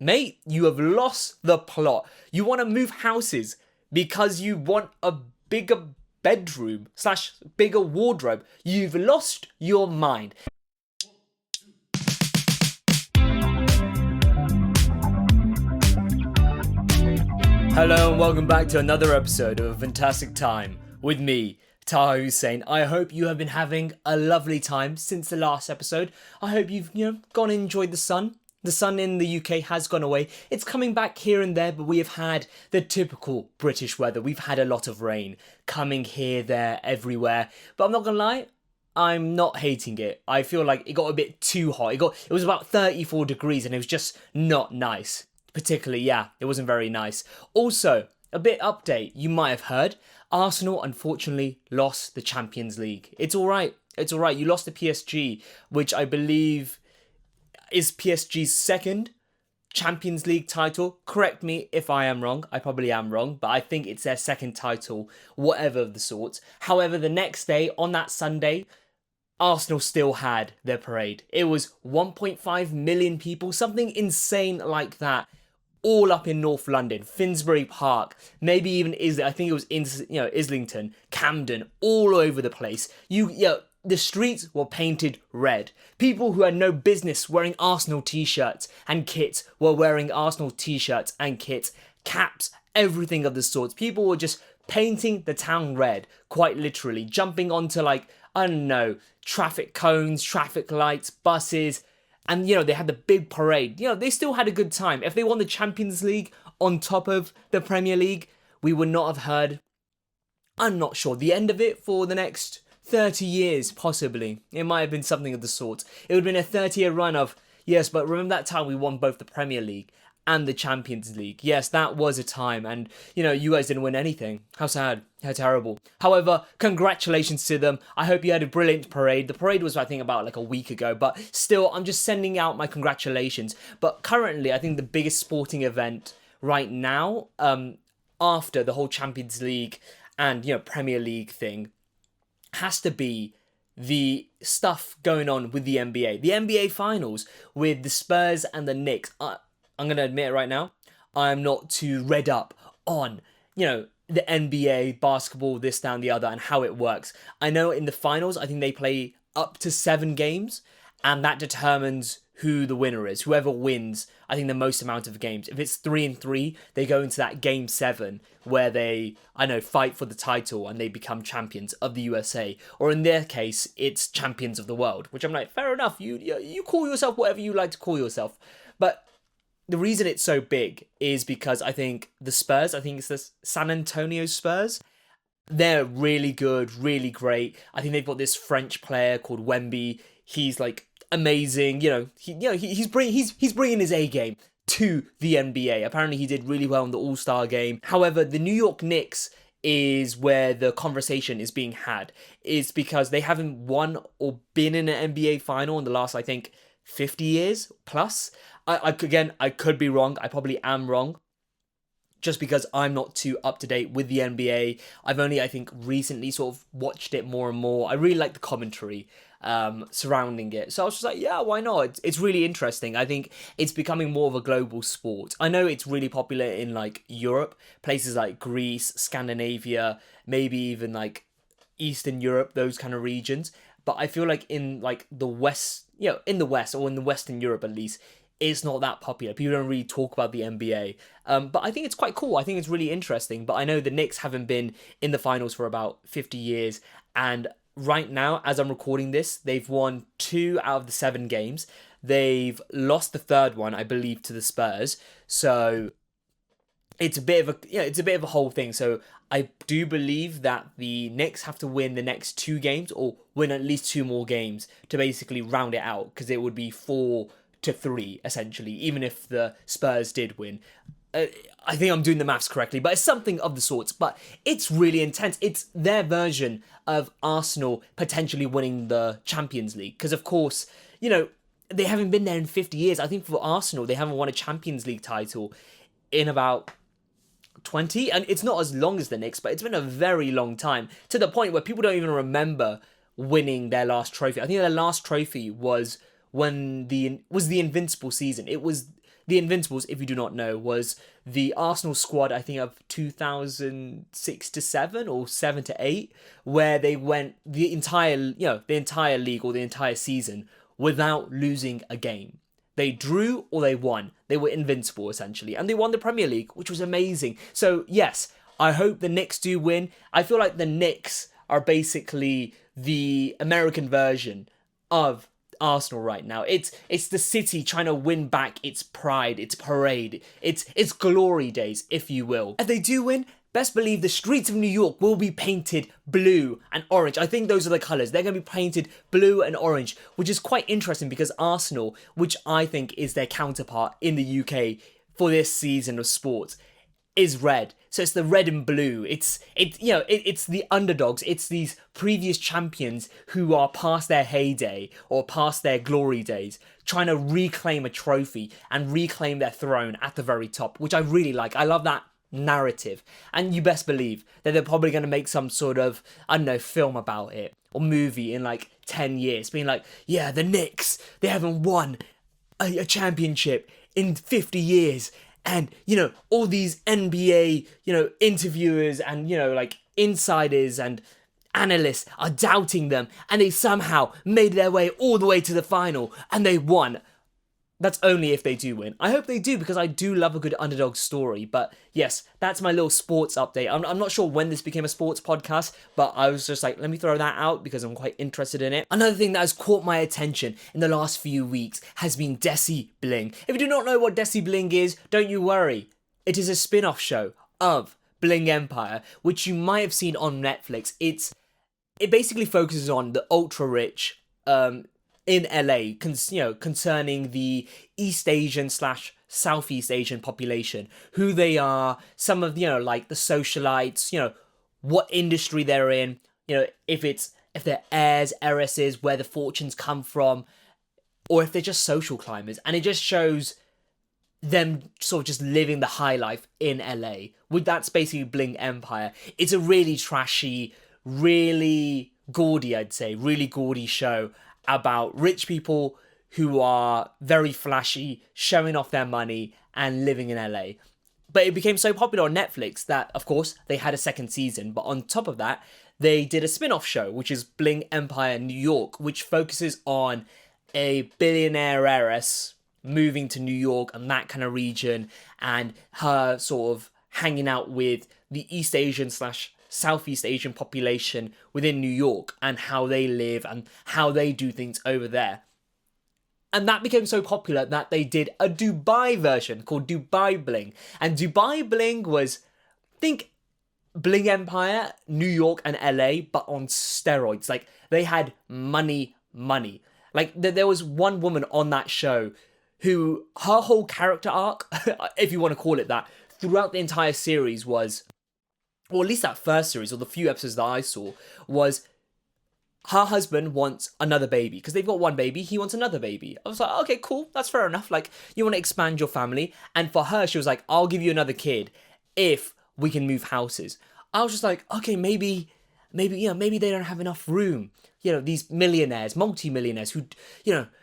Mate, you have lost the plot. You want to move houses because you want a bigger bedroom slash bigger wardrobe. You've lost your mind. Hello and welcome back to another episode of A Fantastic Time with me, Taher Houssain. I hope you have been having a lovely time since the last episode. I hope you've, gone and enjoyed the sun. The sun in the UK has gone away. It's coming back here and there, but we have had the typical British weather. We've had a lot of rain coming here, there, everywhere. But I'm not gonna lie, I'm not hating it. I feel like it got a bit too hot. It was about 34 degrees and it was just not nice. Particularly, yeah, it wasn't very nice. Also, a bit update, you might have heard, Arsenal unfortunately lost the Champions League. It's alright, you lost to PSG, which I believe is PSG's second Champions League title. Correct me if I am wrong, I probably am wrong, but I think it's their second title, whatever of the sorts. However, the next day, on that Sunday, Arsenal still had their parade. It was 1.5 million people, something insane like that, all up in North London, Finsbury Park, maybe even I think it was in Islington, Camden, all over the place. The streets were painted red. People who had no business wearing Arsenal t-shirts and kits were wearing Arsenal t-shirts and kits, caps, everything of the sorts. People were just painting the town red, quite literally, jumping onto traffic cones, traffic lights, buses, and they had the big parade. They still had a good time. If they won the Champions League on top of the Premier League, we would not have heard, I'm not sure, the end of it for the next 30 years, possibly. It might have been something of the sort. It would have been a 30-year run of, yes, but remember that time we won both the Premier League and the Champions League. Yes, that was a time, and you guys didn't win anything. How sad, how terrible. However, congratulations to them. I hope you had a brilliant parade. The parade was, I think, about a week ago, but still, I'm just sending out my congratulations. But currently, I think the biggest sporting event right now, after the whole Champions League and Premier League thing, has to be the stuff going on with the NBA. The NBA finals with the Spurs and the Knicks. I'm going to admit it right now, I'm not too read up on, the NBA, basketball, this, that, and the other, and how it works. I know in the finals, I think they play up to 7 games, and that determines who the winner is. Whoever wins, I think, the most amount of games. If it's 3-3, they go into that game 7, where they, fight for the title, and they become champions of the USA. Or in their case, it's champions of the world, which I'm like, fair enough, you call yourself whatever you like to call yourself. But the reason it's so big is because I think the Spurs, I think it's the San Antonio Spurs, they're really good, really great. I think they've got this French player called Wemby. He's amazing. He's bringing his A game to the NBA. Apparently, he did really well in the All-Star game. However, the New York Knicks is where the conversation is being had. It's because they haven't won or been in an NBA final in the last, I think, 50 years plus. I could be wrong. I probably am wrong. Just because I'm not too up to date with the NBA. I've only, I think, recently sort of watched it more and more. I really like the commentary surrounding it. So I was just like, yeah, why not? It's really interesting. I think it's becoming more of a global sport. I know it's really popular in Europe, places like Greece, Scandinavia, maybe even Eastern Europe, those kind of regions. But I feel like in the West, in the West or in the Western Europe at least, it's not that popular. People don't really talk about the NBA. But I think it's quite cool. I think it's really interesting. But I know the Knicks haven't been in the finals for about 50 years. And right now, as I'm recording this, they've won 2 out of the 7 games. They've lost the third one, I believe, to the Spurs. So it's a bit of a whole thing. So I do believe that the Knicks have to win the next 2 games or win at least 2 more games to basically round it out, because it would be 4-3 essentially, even if the Spurs did win. I think I'm doing the maths correctly, but it's something of the sorts. But it's really intense. It's their version of Arsenal potentially winning the Champions League, because of course, they haven't been there in 50 years. I think for Arsenal, they haven't won a Champions League title in about 20, and it's not as long as the Knicks, but it's been a very long time, to the point where people don't even remember winning their last trophy. I think their last trophy was the Invincible season. It was the Invincibles, if you do not know, was the Arsenal squad, I think, of 2006 to 7 or 7 to 8, where they went the entire league or the entire season without losing a game. They drew or they won. They were invincible, essentially. And they won the Premier League, which was amazing. So, yes, I hope the Knicks do win. I feel like the Knicks are basically the American version of Arsenal right now. It's the city trying to win back its pride, its parade, its glory days, if you will. If they do win, best believe the streets of New York will be painted blue and orange. I think those are the colours. They're going to be painted blue and orange, which is quite interesting because Arsenal, which I think is their counterpart in the UK for this season of sports, is red. So it's the red and blue. It's the underdogs. It's these previous champions who are past their heyday or past their glory days, trying to reclaim a trophy and reclaim their throne at the very top, which I really like. I love that narrative. And you best believe that they're probably going to make some sort of, I don't know, film about it or movie in like 10 years, being like, yeah, the Knicks, they haven't won a championship in 50 years. And, all these NBA, interviewers and, like insiders and analysts are doubting them. And they somehow made their way all the way to the final and they won. That's only if they do win. I hope they do because I do love a good underdog story. But yes, that's my little sports update. I'm not sure when this became a sports podcast, but I was just like, let me throw that out because I'm quite interested in it. Another thing that has caught my attention in the last few weeks has been Desi Bling. If you do not know what Desi Bling is, don't you worry. It is a spin-off show of Bling Empire, which you might have seen on Netflix. It basically focuses on the ultra-rich in LA, concerning the East Asian / Southeast Asian population, who they are, some of, like the socialites, what industry they're in, if they're heirs, heiresses, where the fortunes come from, or if they're just social climbers. And it just shows them sort of just living the high life in LA. That's basically Bling Empire. It's a really trashy, really gaudy, I'd say, really gaudy show about rich people who are very flashy, showing off their money and living in LA. But it became so popular on Netflix that, of course, they had a second season. But on top of that, they did a spin-off show, which is Bling Empire New York, which focuses on a billionaire heiress moving to New York and that kind of region, and her sort of hanging out with the East Asian / Southeast Asian population within New York and how they live and how they do things over there. And that became so popular that they did a Dubai version called Dubai Bling. And Dubai Bling was, think Bling Empire, New York and LA, but on steroids. Like, they had money. Like, there was one woman on that show who, her whole character arc, if you want to call it that, throughout the entire series was, or at least that first series, or the few episodes that I saw, was her husband wants another baby. Because they've got one baby, he wants another baby. I was like, okay, cool, that's fair enough. Like, you want to expand your family. And for her, she was like, I'll give you another kid if we can move houses. I was just like, okay, maybe they don't have enough room. These millionaires, multi-millionaires who,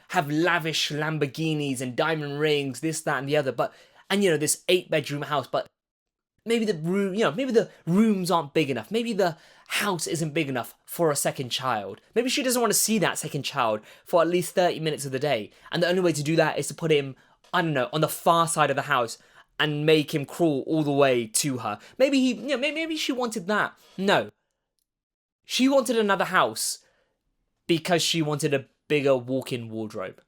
have lavish Lamborghinis and diamond rings, this, that, and the other. And this 8-bedroom house, but maybe the rooms aren't big enough. Maybe the house isn't big enough for a second child. Maybe she doesn't want to see that second child for at least 30 minutes of the day. And the only way to do that is to put him, I don't know, on the far side of the house and make him crawl all the way to her. Maybe maybe she wanted that. No. She wanted another house because she wanted a bigger walk-in wardrobe.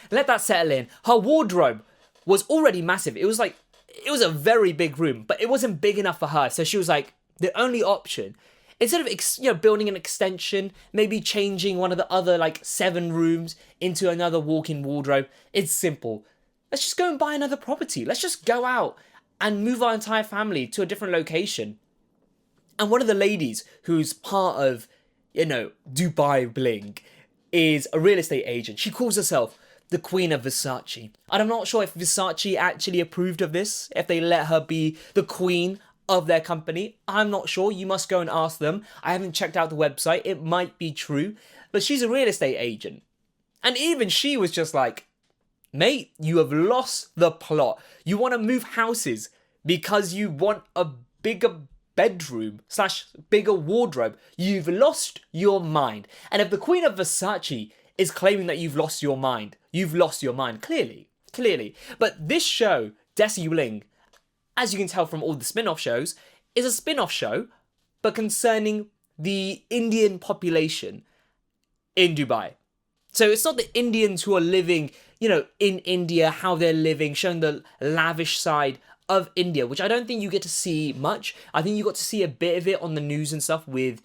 Let that settle in. Her wardrobe was already massive. It was a very big room, but it wasn't big enough for her. So she was like, the only option, instead of building an extension, maybe changing one of the other 7 rooms into another walk-in wardrobe, it's simple. Let's just go and buy another property. Let's just go out and move our entire family to a different location. And one of the ladies who's part of, Dubai Bling is a real estate agent. She calls herself the Queen of Versace. And I'm not sure if Versace actually approved of this, if they let her be the queen of their company. I'm not sure. You must go and ask them. I haven't checked out the website. It might be true. But she's a real estate agent. And even she was just like, Mate, you have lost the plot. You want to move houses because you want a bigger bedroom / bigger wardrobe. You've lost your mind. And if the Queen of Versace is claiming that you've lost your mind, you've lost your mind. Clearly. But this show, Desi Bling, as you can tell from all the spin-off shows, is a spin-off show, but concerning the Indian population in Dubai. So it's not the Indians who are living, in India, how they're living, showing the lavish side of India, which I don't think you get to see much. I think you got to see a bit of it on the news and stuff with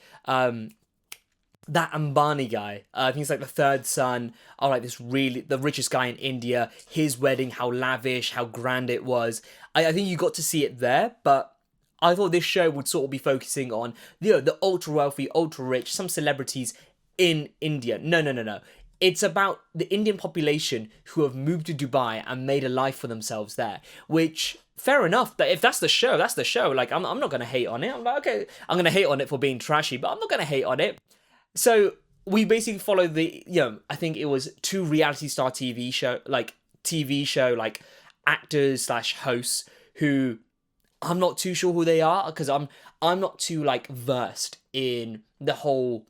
that Ambani guy. I think he's like the third son of like the richest guy in India. His wedding, how lavish, how grand it was. I think you got to see it there, but I thought this show would sort of be focusing on the ultra wealthy, ultra rich, some celebrities in India. No. It's about the Indian population who have moved to Dubai and made a life for themselves there, which, fair enough. But if that's the show, that's the show. Like, I'm not going to hate on it. I'm like, okay, I'm going to hate on it for being trashy, but I'm not going to hate on it. So we basically follow I think it was 2 reality star TV show, like actors / hosts who I'm not too sure who they are because I'm not too like versed in the whole,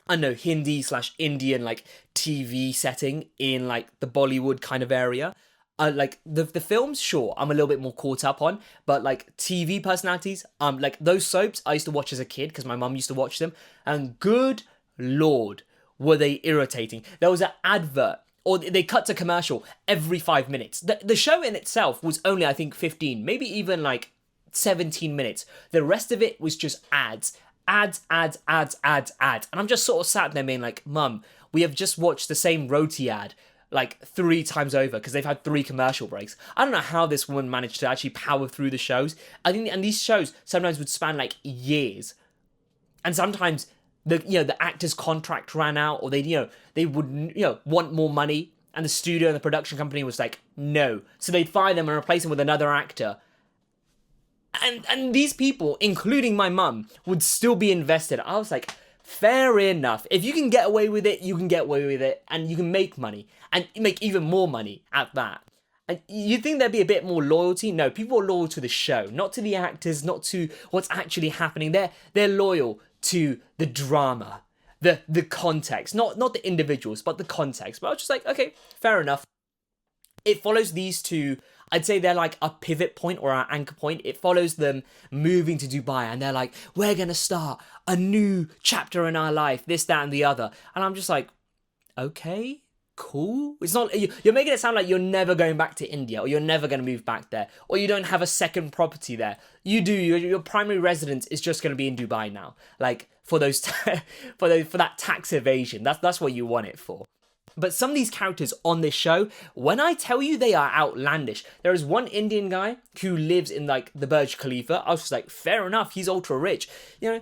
I know, Hindi / Indian like TV setting in like the Bollywood kind of area. Like the films, sure, I'm a little bit more caught up on, but like TV personalities, like those soaps I used to watch as a kid because my mum used to watch them, and good lord, were they irritating. There was an advert, or they cut to commercial every 5 minutes. The show in itself was only, I think, 15, maybe even like 17 minutes. The rest of it was just ads. And I'm just sort of sat there being like, Mum, we have just watched the same roti ad like 3 times over because they've had 3 commercial breaks. I don't know how this woman managed to actually power through the shows. I think, and these shows sometimes would span like years, and sometimes the actor's contract ran out, or they would want more money, and the studio and the production company was like, no, so they'd fire them and replace them with another actor. And these people, including my mum, would still be invested. I was like, fair enough. If you can get away with it, you can get away with it. And you can make money. And make even more money at that. And you think there'd be a bit more loyalty? No, people are loyal to the show. Not to the actors, not to what's actually happening. They're loyal to the drama. The context. Not the individuals, but the context. But I was just like, okay, fair enough. It follows these 2. I'd say they're like a pivot point or an anchor point. It follows them moving to Dubai, and they're like, we're going to start a new chapter in our life, this, that, and the other. And I'm just like, okay, cool. It's not, you're making it sound like you're never going back to India, or you're never going to move back there, or you don't have a second property there. You do. Your primary residence is just going to be in Dubai now. Like for those, for that tax evasion. That's what you want it for. But some of these characters on this show, when I tell you they are outlandish, there is one Indian guy who lives in like the Burj Khalifa. I was just like, fair enough, he's ultra rich.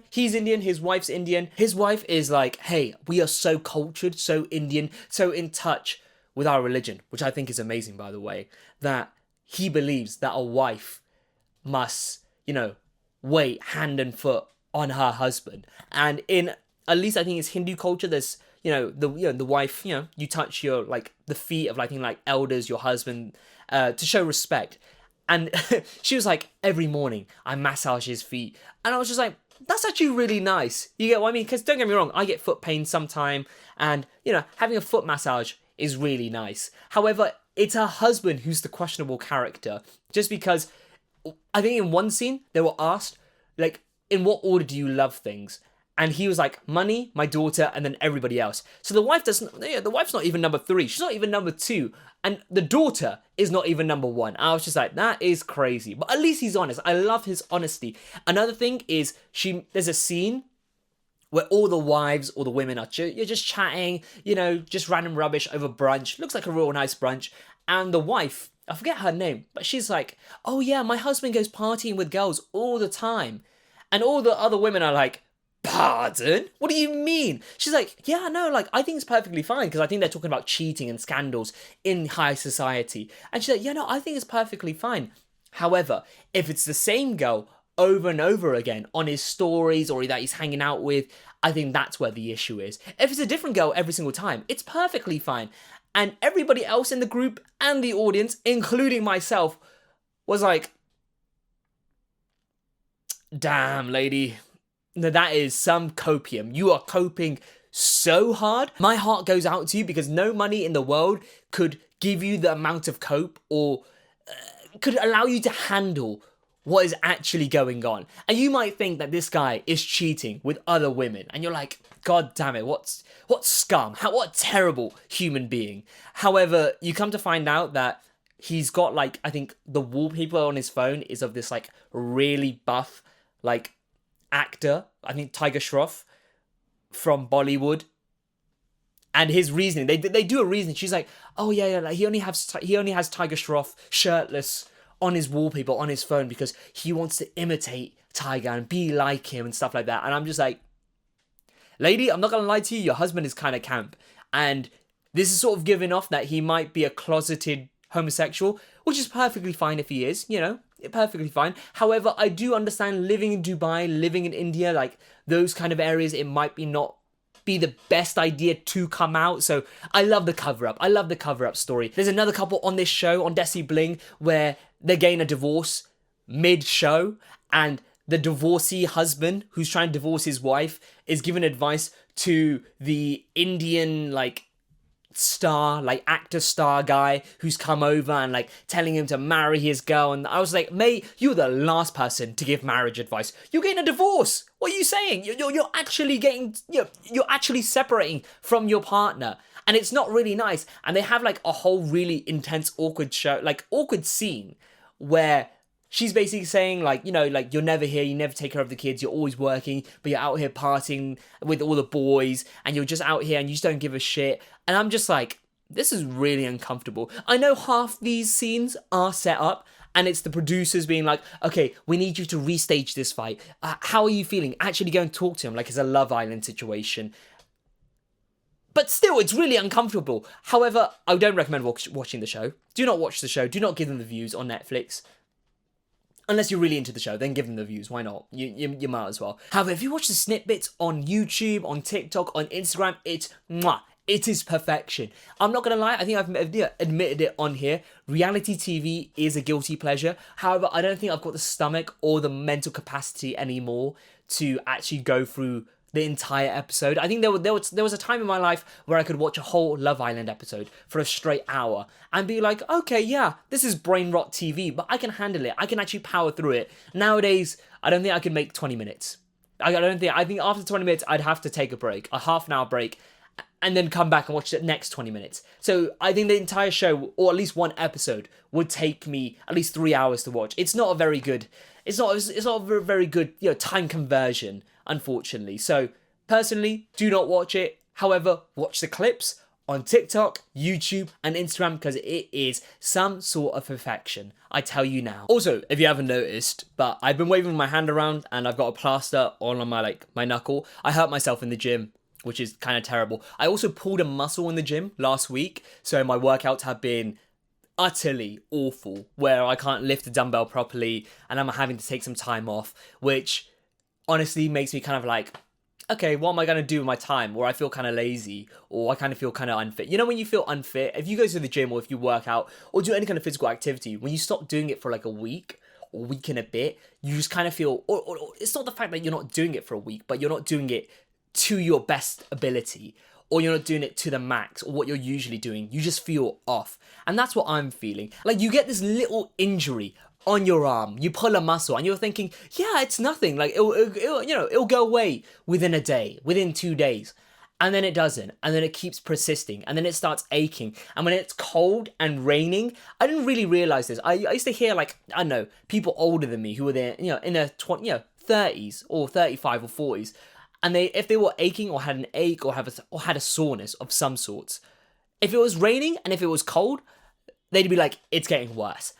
He's Indian, his wife's Indian. His wife is like, hey, we are so cultured, so Indian, so in touch with our religion, which I think is amazing, by the way, that he believes that a wife must, wait hand and foot on her husband. And in, at least I think it's Hindu culture, there's the wife, you touch your like the feet of like elders, your husband, to show respect. And she was like, every morning I massage his feet, and I was just like, that's actually really nice. You get what I mean? Because don't get me wrong, I get foot pain sometime, and having a foot massage is really nice. However, it's her husband who's the questionable character, just because I think in one scene they were asked like, in what order do you love things? And he was like, money, my daughter, and then everybody else. So the wife the wife's not even number 3. She's not even number 2. And the daughter is not even number 1. I was just like, that is crazy. But at least he's honest. I love his honesty. Another thing is, there's a scene where all the wives or the women are you're just chatting, just random rubbish over brunch. Looks like a real nice brunch. And the wife, I forget her name, but she's like, oh yeah, my husband goes partying with girls all the time. And all the other women are like, pardon? What do you mean? She's like, yeah, no, like, I think it's perfectly fine, because I think they're talking about cheating and scandals in high society. And she's like, yeah, no, I think it's perfectly fine. However, if it's the same girl over and over again on his stories or that he's hanging out with, I think that's where the issue is. If it's a different girl every single time, it's perfectly fine. And everybody else in the group and the audience, including myself, was like, damn, lady, that is some copium. You are coping so hard. My heart goes out to you because no money in the world could give you the amount of cope or could allow you to handle what is actually going on. And you might think that this guy is cheating with other women, and you're like, God damn it, what scum, what terrible human being. However, you come to find out that he's got like, I think the wallpaper on his phone is of this like really buff like actor, I think Tiger Shroff from Bollywood. And his reasoning, they do a reasoning. She's like, oh yeah, like he only has Tiger Shroff shirtless on his wallpaper on his phone because he wants to imitate Tiger and be like him and stuff like that. And I'm just like, lady, I'm not gonna lie to you, your husband is kind of camp, and this is sort of giving off that he might be a closeted homosexual, which is perfectly fine if he is, perfectly fine. However, I do understand living in Dubai, living in India, like those kind of areas, it might not be the best idea to come out. So I love the cover up. I love the cover up story. There's another couple on this show, on Desi Bling, where they're getting a divorce mid-show, and the divorcee husband who's trying to divorce his wife is giving advice to the Indian actor star guy who's come over and like telling him to marry his girl. And I was like, mate, you're the last person to give marriage advice. You're getting a divorce. What are you saying? You're actually getting, you're actually separating from your partner. And it's not really nice. And they have like a whole really intense, awkward scene where she's basically saying like, you're never here, you never take care of the kids, you're always working, but you're out here partying with all the boys, and you're just out here and you just don't give a shit. And I'm just like, this is really uncomfortable. I know half these scenes are set up, and it's the producers being like, okay, we need you to restage this fight. How are you feeling? Actually go and talk to him like it's a Love Island situation. But still, it's really uncomfortable. However, I don't recommend watching the show. Do not watch the show. Do not give them the views on Netflix. Unless you're really into the show, then give them the views. Why not? You might as well. However, if you watch the snippets on YouTube, on TikTok, on Instagram, it is perfection. I'm not going to lie, I think I've admitted it on here. Reality TV is a guilty pleasure. However, I don't think I've got the stomach or the mental capacity anymore to actually go through the entire episode. I think there was a time in my life where I could watch a whole Love Island episode for a straight hour and be like, okay, yeah, this is brain rot TV, but I can handle it. I can actually power through it. Nowadays, I don't think I can make 20 minutes. I think after 20 minutes, I'd have to take a break, a half an hour break, and then come back and watch the next 20 minutes. So I think the entire show, or at least one episode, would take me at least 3 hours to watch. It's not a very good, it's not a very good, time conversion, unfortunately. So personally, do not watch it. However, watch the clips on TikTok, YouTube, and Instagram, because it is some sort of perfection. I tell you now. Also, if you haven't noticed, but I've been waving my hand around and I've got a plaster on my knuckle. I hurt myself in the gym, which is kind of terrible. I also pulled a muscle in the gym last week, so my workouts have been utterly awful, where I can't lift the dumbbell properly and I'm having to take some time off, which honestly makes me kind of like, okay, what am I going to do with my time? Or I feel kind of lazy, or I kind of feel kind of unfit. When you feel unfit, if you go to the gym or if you work out or do any kind of physical activity, when you stop doing it for like a week or week and a bit, you just kind of feel, or it's not the fact that you're not doing it for a week, but you're not doing it to your best ability, or you're not doing it to the max, or what you're usually doing. You just feel off. And that's what I'm feeling. Like, you get this little injury on your arm, you pull a muscle, and you're thinking, yeah, it's nothing. Like, it'll go away within a day, within 2 days. And then it doesn't. And then it keeps persisting. And then it starts aching. And when it's cold and raining, I didn't really realize this. I used to hear, like, I don't know, people older than me who were there, in their 30s or 35 or 40s. And if they were aching or had an ache or had a soreness of some sorts, if it was raining and if it was cold, they'd be like, it's getting worse.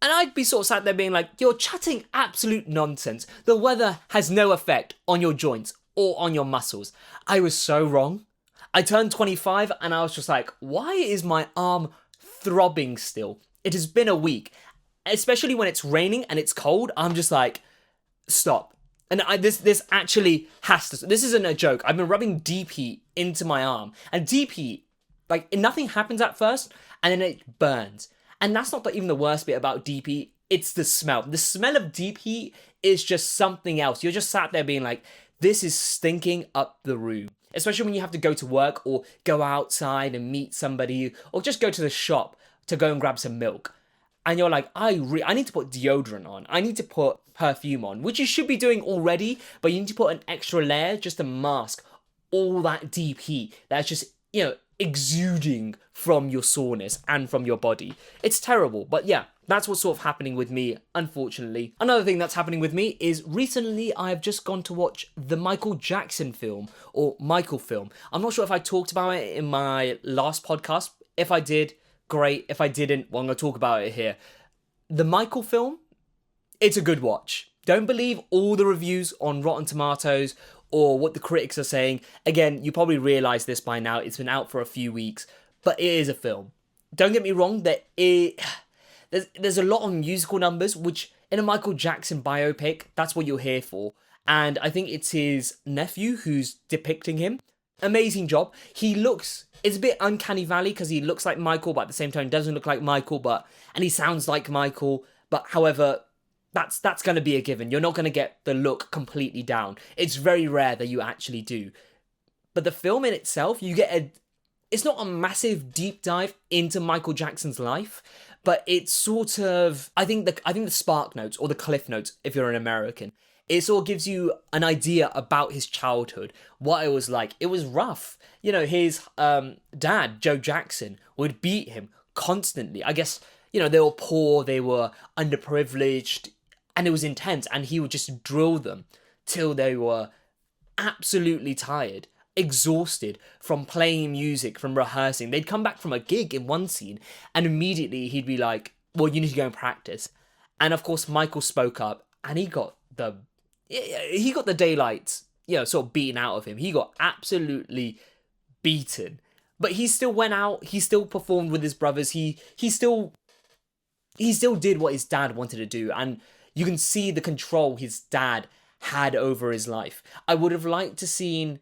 And I'd be sort of sat there being like, you're chatting absolute nonsense. The weather has no effect on your joints or on your muscles. I was so wrong. I turned 25 and I was just like, why is my arm throbbing still? It has been a week. Especially when it's raining and it's cold, I'm just like, stop. And this actually has to... This isn't a joke. I've been rubbing deep heat into my arm. And deep heat Like, nothing happens at first, and then it burns. And that's not even the worst bit about deep heat. It's the smell. The smell of deep heat is just something else. You're just sat there being like, this is stinking up the room. Especially when you have to go to work or go outside and meet somebody or just go to the shop to go and grab some milk. And you're like, I need to put deodorant on. I need to put perfume on, which you should be doing already, but you need to put an extra layer just to mask all that deep heat that's just, exuding from your soreness and from your body. It's terrible, but yeah, that's what's sort of happening with me, unfortunately. Another thing that's happening with me is recently I've just gone to watch the Michael Jackson film, or Michael film. I'm not sure if I talked about it in my last podcast. If I did, great. If I didn't, well, I'm going to talk about it here. The Michael film, it's a good watch. Don't believe all the reviews on Rotten Tomatoes or what the critics are saying. Again, you probably realise this by now. It's been out for a few weeks, but it is a film. Don't get me wrong, there's a lot of musical numbers, which in a Michael Jackson biopic, that's what you're here for. And I think it's his nephew who's depicting him. Amazing job. It's a bit uncanny valley because he looks like Michael, but at the same time doesn't look like Michael, and he sounds like Michael, but however, that's going to be a given. You're not going to get the look completely down. It's very rare that you actually do. But the film in itself, it's not a massive deep dive into Michael Jackson's life, but it's sort of, I think the spark notes or the cliff notes, if you're an American, it sort of gives you an idea about his childhood, what it was like. It was rough. His dad, Joe Jackson, would beat him constantly. I guess, they were poor, they were underprivileged, and it was intense, and he would just drill them till they were absolutely tired, exhausted from playing music, from rehearsing. They'd come back from a gig in one scene, and immediately he'd be like, well, you need to go and practice. And of course, Michael spoke up, and he got the daylights, sort of beaten out of him. He got absolutely beaten. But he still went out, he still performed with his brothers, he still did what his dad wanted to do, and you can see the control his dad had over his life. I would have liked to seen,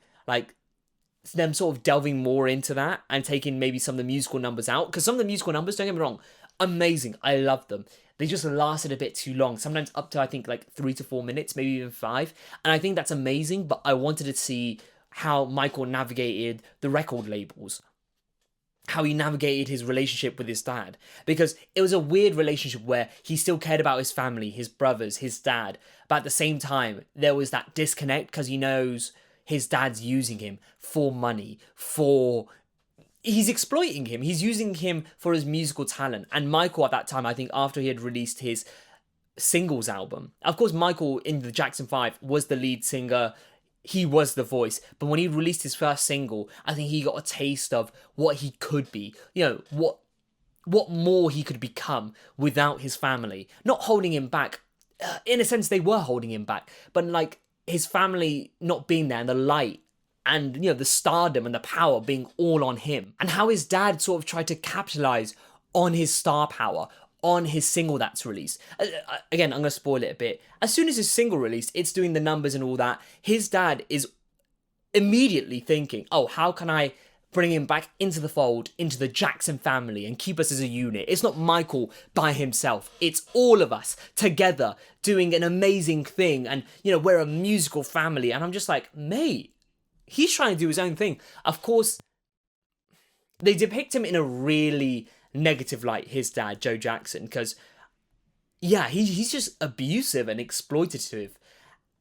them sort of delving more into that and taking maybe some of the musical numbers out, because some of the musical numbers, don't get me wrong, amazing, I love them. They just lasted a bit too long, sometimes up to, I think, 3 to 4 minutes, maybe even 5, and I think that's amazing, but I wanted to see how Michael navigated the record labels, how he navigated his relationship with his dad, because it was a weird relationship where he still cared about his family, his brothers, his dad, but at the same time, there was that disconnect because he knows his dad's using him for money, he's exploiting him, he's using him for his musical talent. And Michael at that time, I think after he had released his singles album, of course Michael in the Jackson 5 was the lead singer, he was the voice, but when he released his first single, I think he got a taste of what he could be, what more he could become without his family. Not holding him back, in a sense they were holding him back, but his family not being there and the light and, the stardom and the power being all on him. And how his dad sort of tried to capitalize on his star power, on his single that's released. Again, I'm going to spoil it a bit. As soon as his single released, it's doing the numbers and all that. His dad is immediately thinking, oh, how can I bring him back into the fold, into the Jackson family and keep us as a unit? It's not Michael by himself. It's all of us together doing an amazing thing. And, we're a musical family. And I'm just like, mate, he's trying to do his own thing. Of course, they depict him in a really negative light, his dad, Joe Jackson, because he's just abusive and exploitative,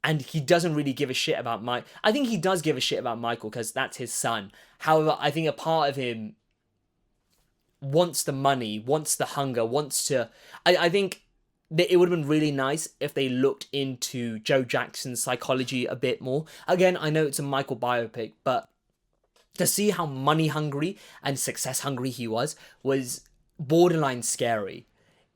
and he doesn't really give a shit about I think he does give a shit about Michael because that's his son. However, I think a part of him wants the money, wants the hunger, wants to... I think that it would have been really nice if they looked into Joe Jackson's psychology a bit more. Again, I know it's a Michael biopic, but to see how money hungry and success hungry he was borderline scary,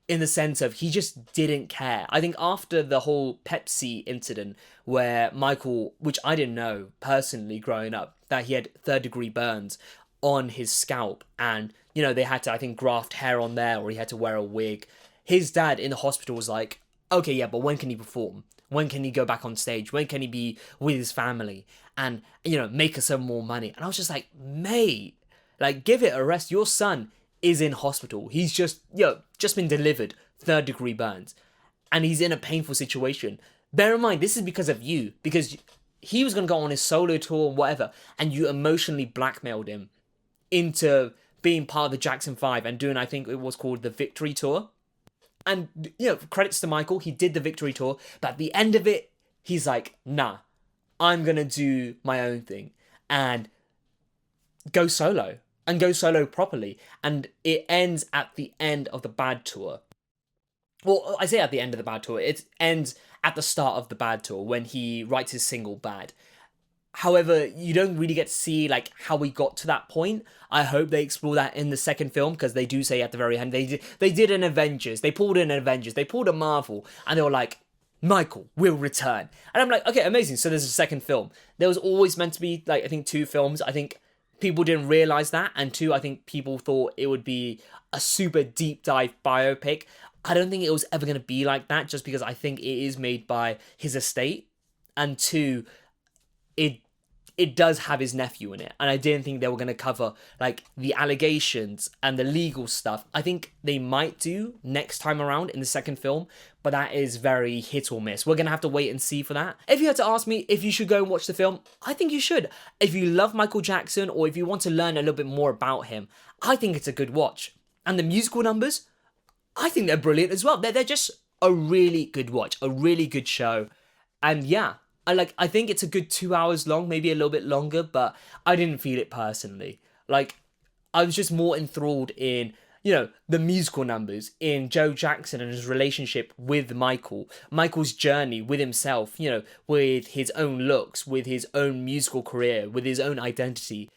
in the sense of he just didn't care. I think after the whole Pepsi incident where Michael, which I didn't know personally growing up, that he had third-degree burns on his scalp and, they had to, I think, graft hair on there or he had to wear a wig. His dad in the hospital was like, okay, yeah, but when can he perform? When can he go back on stage? When can he be with his family and, make us some more money? And I was just like, mate, Like, give it a rest. Your son is in hospital. He's just been delivered, 3rd-degree burns, and he's in a painful situation. Bear in mind, this is because of you, because he was going to go on his solo tour or whatever, and you emotionally blackmailed him into being part of the Jackson 5 and doing, I think it was called the Victory Tour. And, credits to Michael, he did the Victory Tour, but at the end of it, he's like, nah, I'm going to do my own thing and go solo properly. And it ends at the end of the Bad Tour. Well, I say at the end of the Bad Tour, it ends at the start of the Bad Tour when he writes his single Bad. However, you don't really get to see like how we got to that point. I hope they explore that in the second film, because they do say at the very end, they did an Avengers, they pulled a Marvel, and they were like, Michael will return. And I'm like, okay, amazing, so there's a second film. There was always meant to be, like, I think 2 films. I think people didn't realise that, and 2, I think people thought it would be a super deep dive biopic. I don't think it was ever going to be like that, just because I think it is made by his estate, and 2, it does have his nephew in it, and I didn't think they were going to cover like the allegations and the legal stuff. I think they might do next time around in the second film, but that is very hit or miss. We're going to have to wait and see for that. If you had to ask me if you should go and watch the film, I think you should. If you love Michael Jackson, or if you want to learn a little bit more about him, I think it's a good watch. And the musical numbers, I think they're brilliant as well. They're just a really good watch, a really good show. And yeah, I think it's a good 2 hours long, maybe a little bit longer, but I didn't feel it personally. Like, I was just more enthralled in, the musical numbers, in Joe Jackson and his relationship with Michael's journey with himself, with his own looks, with his own musical career, with his own identity,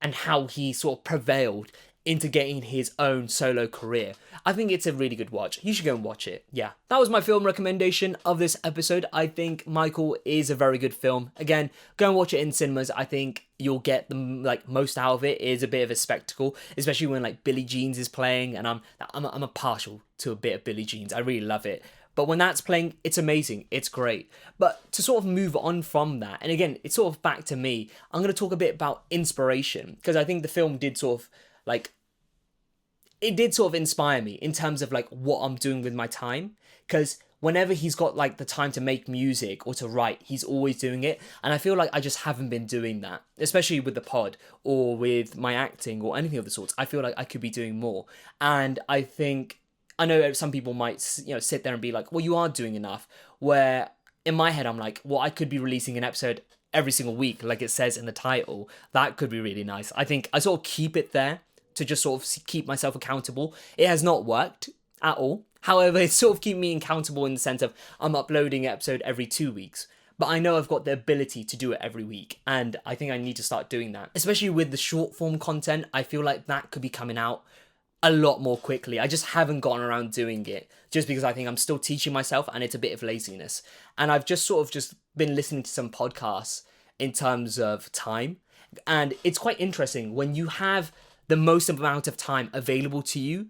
and how he sort of prevailed into getting his own solo career. I think it's a really good watch. You should go and watch it. Yeah, that was my film recommendation of this episode. I think Michael is a very good film. Again, go and watch it in cinemas. I think you'll get the most out of it. It is a bit of a spectacle, especially when like Billie Jean's is playing, and I'm a partial to a bit of Billie Jean's. I really love it. But when that's playing, it's amazing. It's great. But to sort of move on from that, and again, it's sort of back to me, I'm going to talk a bit about inspiration, because I think the film did sort of it did sort of inspire me in terms of like what I'm doing with my time, because whenever he's got like the time to make music or to write, he's always doing it, and I feel like I just haven't been doing that, especially with the pod or with my acting or anything of the sorts. I feel like I could be doing more, and I know some people might sit there and be like, well, you are doing enough, where in my head I'm like, well, I could be releasing an episode every single week like it says in the title. That could be really nice. I think I sort of keep it there to just sort of keep myself accountable. It has not worked at all. However, it's sort of keep me accountable in the sense of I'm uploading an episode every 2 weeks. But I know I've got the ability to do it every week, and I think I need to start doing that. Especially with the short form content, I feel like that could be coming out a lot more quickly. I just haven't gotten around doing it, just because I think I'm still teaching myself and it's a bit of laziness. And I've just sort of just been listening to some podcasts in terms of time, and it's quite interesting when you have the most amount of time available to you,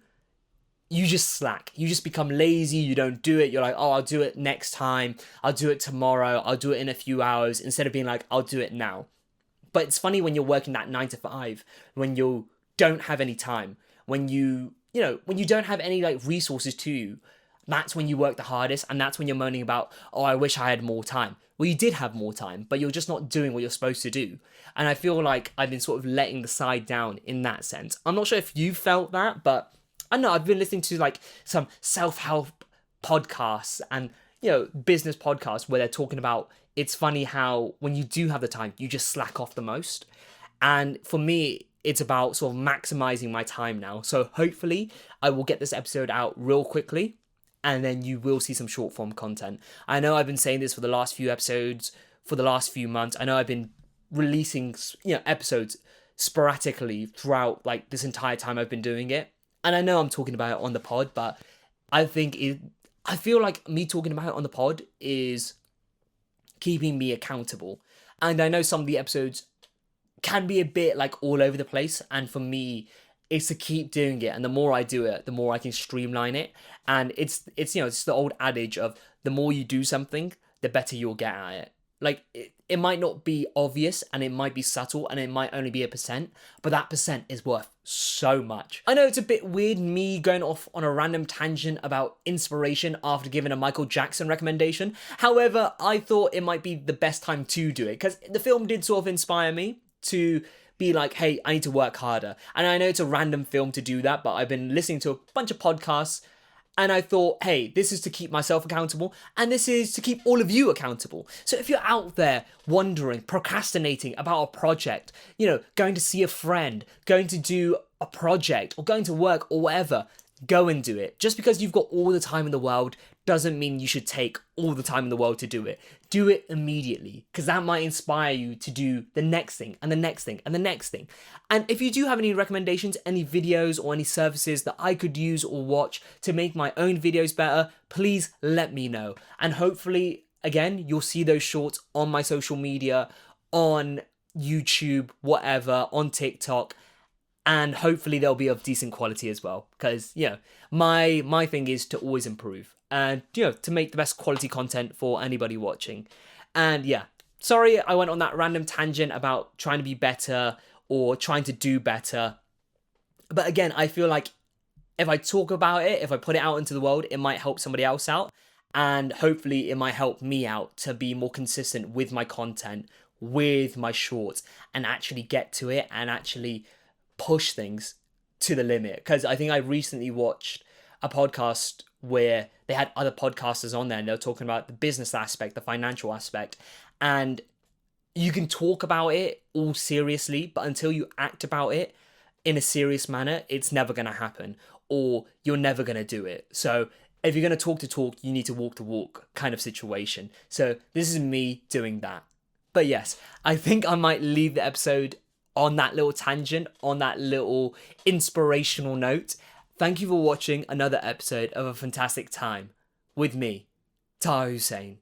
you just slack. You just become lazy. You don't do it. You're like, oh, I'll do it next time. I'll do it tomorrow. I'll do it in a few hours, instead of being like, I'll do it now. But it's funny when you're working that 9 to 5, when you don't have any time, when you don't have any like resources to you, that's when you work the hardest, and that's when you're moaning about, oh, I wish I had more time. Well, you did have more time, but you're just not doing what you're supposed to do. And I feel like I've been sort of letting the side down in that sense. I'm not sure if you felt that, but I don't know, I've been listening to like some self-help podcasts and, business podcasts where they're talking about, it's funny how when you do have the time, you just slack off the most. And for me, it's about sort of maximizing my time now. So hopefully I will get this episode out real quickly, and then you will see some short form content. I know I've been saying this for the last few episodes, for the last few months. I know I've been releasing, episodes sporadically throughout like this entire time I've been doing it. And I know I'm talking about it on the pod, but I feel like me talking about it on the pod is keeping me accountable. And I know some of the episodes can be a bit like all over the place, and for me, it's to keep doing it, and the more I do it, the more I can streamline it. And it's the old adage of the more you do something, the better you'll get at it. Like, it might not be obvious and it might be subtle and it might only be a percent, but that percent is worth so much. I know it's a bit weird me going off on a random tangent about inspiration after giving a Michael Jackson recommendation. However, I thought it might be the best time to do it because the film did sort of inspire me to be like, hey, I need to work harder. And I know it's a random film to do that, but I've been listening to a bunch of podcasts and I thought, hey, this is to keep myself accountable and this is to keep all of you accountable. So if you're out there wondering, procrastinating about a project, going to see a friend, going to do a project or going to work or whatever, go and do it. Just because you've got all the time in the world doesn't mean you should take all the time in the world to do it. Do it immediately because that might inspire you to do the next thing and the next thing and the next thing. And if you do have any recommendations, any videos or any services that I could use or watch to make my own videos better, please let me know. And hopefully, again, you'll see those shorts on my social media, on YouTube, whatever, on TikTok. And hopefully they'll be of decent quality as well. Because, my thing is to always improve. And, to make the best quality content for anybody watching. And sorry I went on that random tangent about trying to be better or trying to do better. But again, I feel like if I talk about it, if I put it out into the world, it might help somebody else out. And hopefully it might help me out to be more consistent with my content, with my shorts, and actually get to it and actually push things to the limit. Because I think I recently watched a podcast where they had other podcasters on there and they were talking about the business aspect, the financial aspect, and you can talk about it all seriously, but until you act about it in a serious manner, it's never going to happen or you're never going to do it. So if you're going to talk the talk, you need to walk the walk kind of situation. So this is me doing that. But yes, I think I might leave the episode on that little tangent, on that little inspirational note. Thank you for watching another episode of A Fantastic Time with me, Taher Houssain.